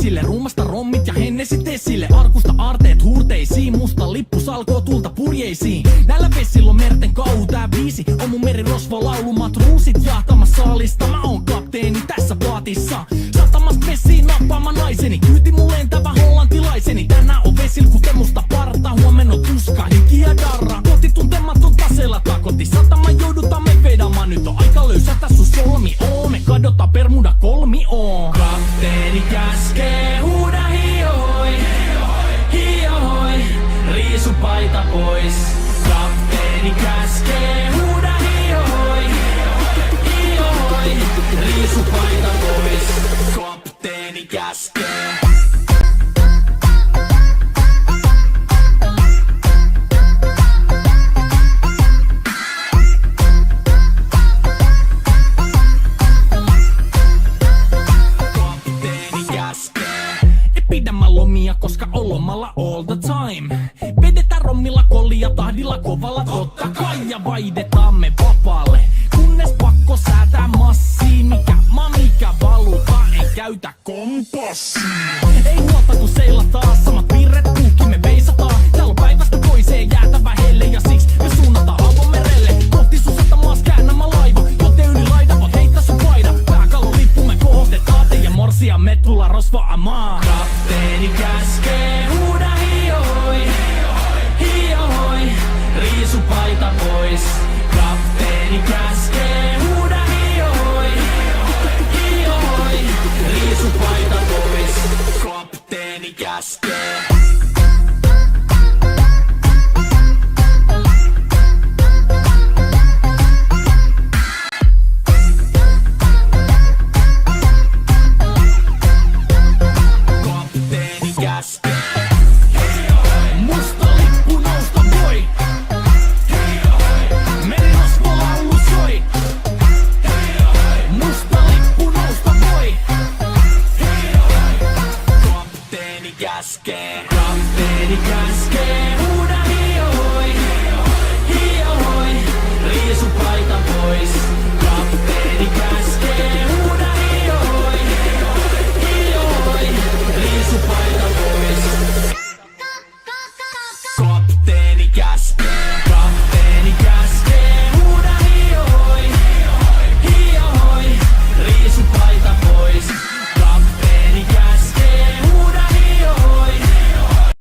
messille. Ruumasta rommit ja hennesit esille. Arkusta aarteet huurteisiin. Musta lippu salkoo tulta purjeisiin. Näillä vesillä on merten kau. Tää biisi on mun merirosvo laulu. Matruusit jahtamas saalista. Mä oon kapteeni tässä paatissa. Satamas vesiin nappaamaan naiseni. Kyyti mun lentävä hollantilaiseni. Tänään on vesil kuten musta parta. Huomenna on tuska, hiki ja darra. Koti tuntematon taseella takoti. Satama joudutaan me vedamaan. Nyt on aika löysätä sun solmi oo. Me kadotaan Bermuda kolmioon. Kapteeni käskee huuda hiohoi. Hiohoi, riisu paita pois. Kapteeni käskee huuda hiohoi. Hiohoi, riisu paita pois. Kapteeni käskee. Pidä mä lomia, koska on lomalla all the time. Vedetään rommilla kollia tahdilla kovalla totta kai. Ja vaihdetaan me vapaalle, kunnes pakko säätää massiin. Mikä valuta, ei käytä kompassia. Ei huolta kun seilataan, samat piirret puhki me veisataan. Täällä on päivästä toiseen jäätävä helle ja siksi me suunnataan avomerelle. Kohti sun satamaas käännämä laiva, joten yli laida voit heittää sun paida. Pääkallon lippu me kohostetaan teidän morsia, me tullaan rosvaamaan. Kapteeni käskee huuda hiohoi. Hiohoi, riisu paita pois. Kapteeni käskee huuda hiohoi. Hiohoi, riisu paita pois. Kapteeni käskee. Musta lippu nousta voi. Merirosvo laulu soi. Musta lippu nousta voi. Kapteeni käskee.